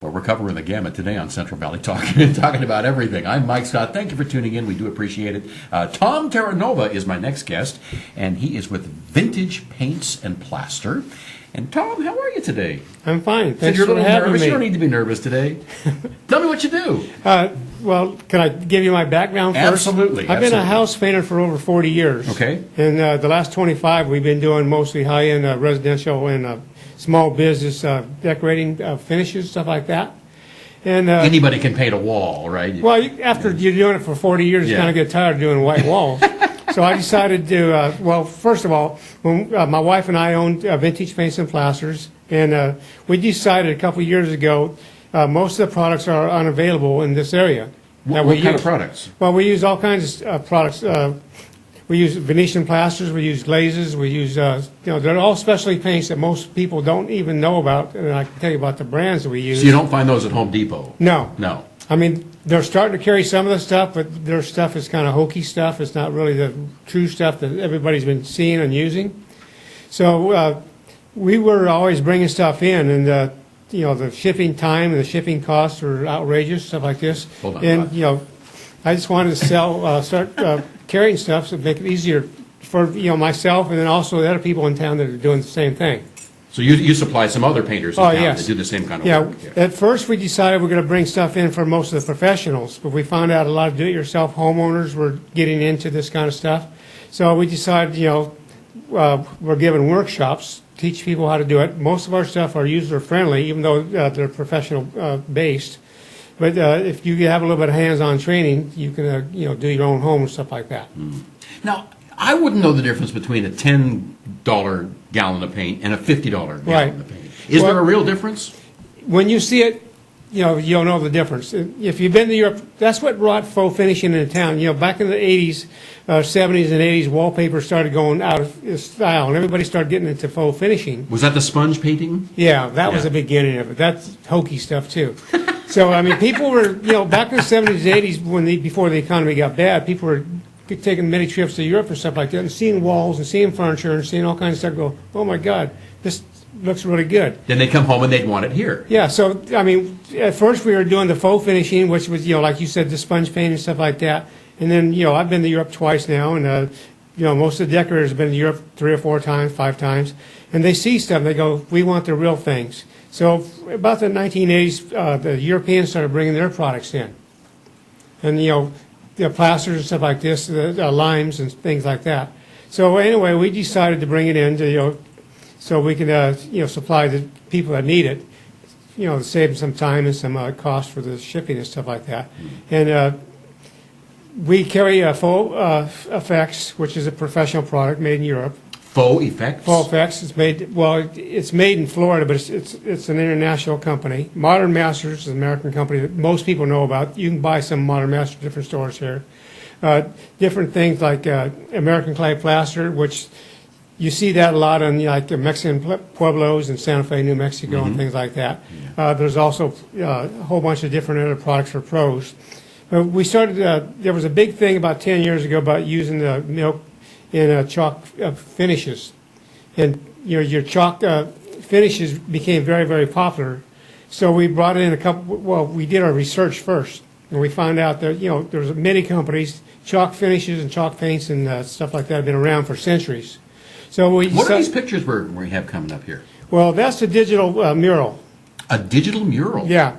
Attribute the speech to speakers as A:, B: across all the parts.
A: Well, we're covering the gamut today on Central Valley Talk, talking about everything. I'm Mike Scott. Thank you for tuning in. We do appreciate it. Tom Terranova is my next guest, and he is with Vintage Paints and Plaster. And Tom, how are you today?
B: I'm fine. Thanks
A: You're a
B: for
A: little
B: having
A: nervous.
B: me.
A: You don't need to be nervous today. Tell me what you do.
B: Well, can I give you my background first?
A: Absolutely.
B: I've been a house painter for over 40 years.
A: Okay.
B: And the last 25, we've been doing mostly high-end residential and small business decorating finishes, stuff like that. And
A: Anybody can paint a wall, right?
B: well, after you're doing it for 40 years, you
A: Yeah.
B: kind of get tired of doing white walls. So I decided to, well, first of all, when, my wife and I owned Vintage Paints and Plasters, and we decided a couple of years ago most of the products are unavailable in this area.
A: What kind of products?
B: Well, we use all kinds of products. We use Venetian plasters, we use glazes, we use, they're all specialty paints that most people don't even know about, and I can tell you about the brands that we use.
A: So you don't find those at Home Depot?
B: No.
A: No.
B: I mean, they're starting to carry some of the stuff, but their stuff is kind of hokey stuff. It's not really the true stuff that everybody's been seeing and using. So we were always bringing stuff in, and the shipping time and the shipping costs were outrageous, stuff like this.
A: Hold on,
B: and I just wanted to start carrying stuff to make it easier for myself, and then also the other people in town that are doing the same thing.
A: So you supply some other painters in town
B: yes.
A: that do the same kind of work?
B: Yeah. At first we decided we're going to bring stuff in for most of the professionals, but we found out a lot of do-it-yourself homeowners were getting into this kind of stuff. So we decided, we're giving workshops, teach people how to do it. Most of our stuff are user-friendly, even though they're professional-based. But if you have a little bit of hands-on training, you can, do your own home and stuff like that.
A: Now, I wouldn't know the difference between a $10 gallon of paint and a $50 gallon
B: Right.
A: of paint. Is there a real difference?
B: When you see it, you'll know the difference. If you've been to Europe, that's what brought faux finishing into town. Back in the 80s, 70s and 80s, wallpaper started going out of style, and everybody started getting into faux finishing.
A: Was that the sponge painting?
B: Yeah, that was the beginning of it. That's hokey stuff, too. So, I mean, people were, back in the 70s and 80s, before the economy got bad, people were taking many trips to Europe and stuff like that, and seeing walls and seeing furniture and seeing all kinds of stuff, go, oh my God, this looks really good.
A: Then they come home and they'd want it here.
B: Yeah, so, I mean, at first we were doing the faux finishing, which was, like you said, the sponge paint and stuff like that. And then, I've been to Europe twice now, and, most of the decorators have been to Europe 3 or 4 times, 5 times, and they see stuff and they go, we want the real things. So about the 1980s, the Europeans started bringing their products in. And, the plasters and stuff like this, the limes and things like that. So anyway, we decided to bring it in to, so we can, supply the people that need it, to save them some time and some cost for the shipping and stuff like that. And we carry Faux Effects, which is a professional product made in Europe.
A: Faux Effects?
B: Faux Effects. It's made in Florida, but it's an international company. Modern Masters is an American company that most people know about. You can buy some Modern Masters at different stores here. Different things like American Clay Plaster, which you see that a lot on like the Mexican pueblos in Santa Fe, New Mexico, and things like that. There's also a whole bunch of different other products for pros. We started. There was a big thing about 10 years ago about using the milk in chalk finishes, and your chalk finishes became very, very popular. So we brought in a couple. Well, we did our research first, and we found out that there's many companies, chalk finishes and chalk paints and stuff like that have been around for centuries. So
A: what are these pictures we have coming up here?
B: Well, that's a digital mural.
A: A digital mural?
B: Yeah.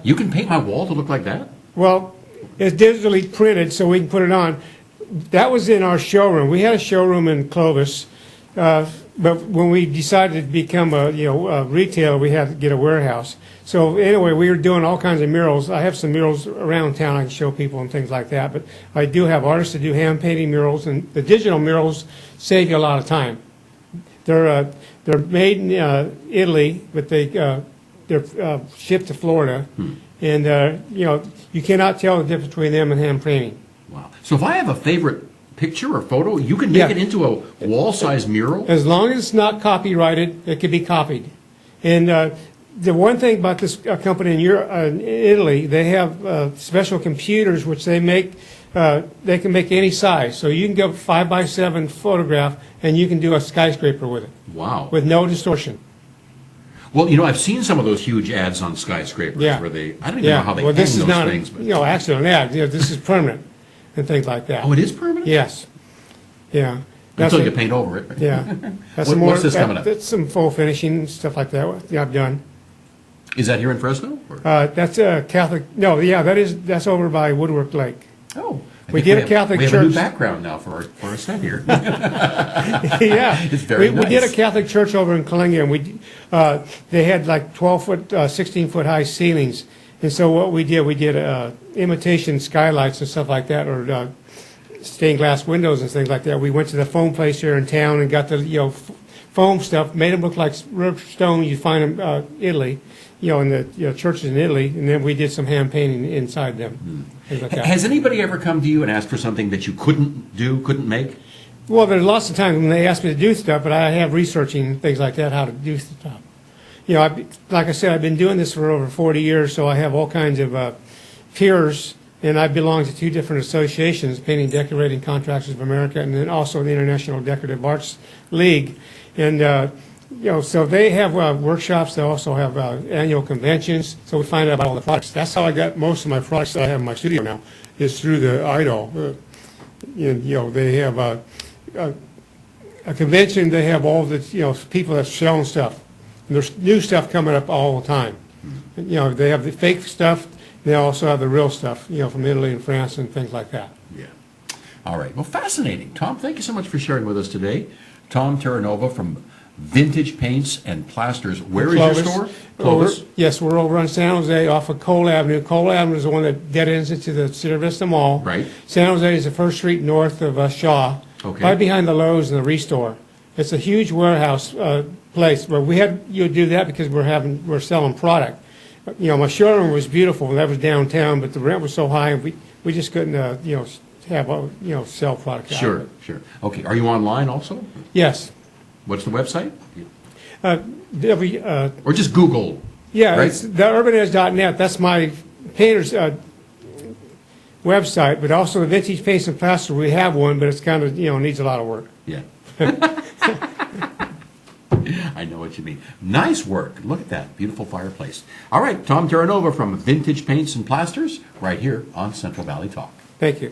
A: You can paint my wall to look like that?
B: Well, it's digitally printed, so we can put it on. That was in our showroom. We had a showroom in Clovis, but when we decided to become a retailer, we had to get a warehouse. So anyway, we were doing all kinds of murals. I have some murals around town I can show people and things like that. But I do have artists that do hand painting murals, and the digital murals save you a lot of time. They're made in Italy, but they're shipped to Florida, and you cannot tell the difference between them and hand painting.
A: Wow. So if I have a favorite picture or photo, you can make it into a wall-sized mural?
B: As long as it's not copyrighted, it can be copied. And the one thing about this company in Italy, they have special computers which they make. They can make any size. So you can go 5x7 photograph, and you can do a skyscraper with it.
A: Wow.
B: With no distortion.
A: Well, you know, I've seen some of those huge ads on skyscrapers
B: Yeah.
A: where I don't even know how they
B: Well,
A: hang
B: this is
A: those
B: not,
A: things. But,
B: actually an ad. This is permanent and things like that.
A: oh, it is permanent?
B: Yes. Yeah.
A: Until
B: a-
A: you paint over it.
B: Yeah. That's
A: What's this coming up?
B: That's some faux finishing, stuff like that. Yeah, I've done.
A: Is that here in Fresno? Or?
B: That's a Catholic, no, yeah, that's over by Woodwork Lake.
A: Oh. I
B: We
A: think
B: did a Catholic
A: we have a new
B: church.
A: background now for our set here.
B: Yeah.
A: It's very
B: We did a
A: nice.
B: Catholic church over in Kalinga, and they had like 12-foot, 16-foot high ceilings. And so what we did imitation skylights and stuff like that, or stained glass windows and things like that. We went to the foam place here in town and got the, foam stuff, made them look like real stone you find them Italy, in the churches in Italy, and then we did some hand painting inside them. Things like that.
A: Has anybody ever come to you and asked for something that you couldn't make?
B: Well, there's lots of times when they ask me to do stuff, but I have researching things like that, how to do stuff. Like I said, I've been doing this for over 40 years, so I have all kinds of peers, and I belong to two different associations, Painting Decorating Contractors of America, and then also the International Decorative Arts League. And, so they have workshops. They also have annual conventions, so we find out about all the products. That's how I got most of my products that I have in my studio now, is through the IDOL. They have a convention. They have all the people that's selling stuff. And there's new stuff coming up all the time. They have the fake stuff. They also have the real stuff. From Italy and France and things like that.
A: Yeah. All right. Well, fascinating. Tom, thank you so much for sharing with us today. Tom Terranova from Vintage Paints and Plasters. Where is your store? Clovis?
B: Yes, we're over on San Jose off of Cole Avenue. Cole Avenue is the one that dead ends into the Sierra Vista Mall.
A: Right.
B: San Jose is the first street north of Shaw,
A: Okay.
B: right behind the Lowe's and the Restore. It's a huge warehouse place, but we had you do that because we're selling product. My showroom was beautiful. That was downtown, but the rent was so high, we just couldn't have sell product. out of it.
A: Sure. Okay. Are you online also?
B: Yes.
A: What's the website?
B: Or
A: Or just Google.
B: yeah,
A: right?
B: it's theurbanedge.net. That's my painter's website, but also the Vintage Paints and Plaster. We have one, but it's kind of needs a lot of work.
A: Yeah. I know what you mean. Nice work. Look at that. Beautiful fireplace. All right. Tom Terranova from Vintage Paints and Plasters right here on Central Valley Talk.
B: Thank you.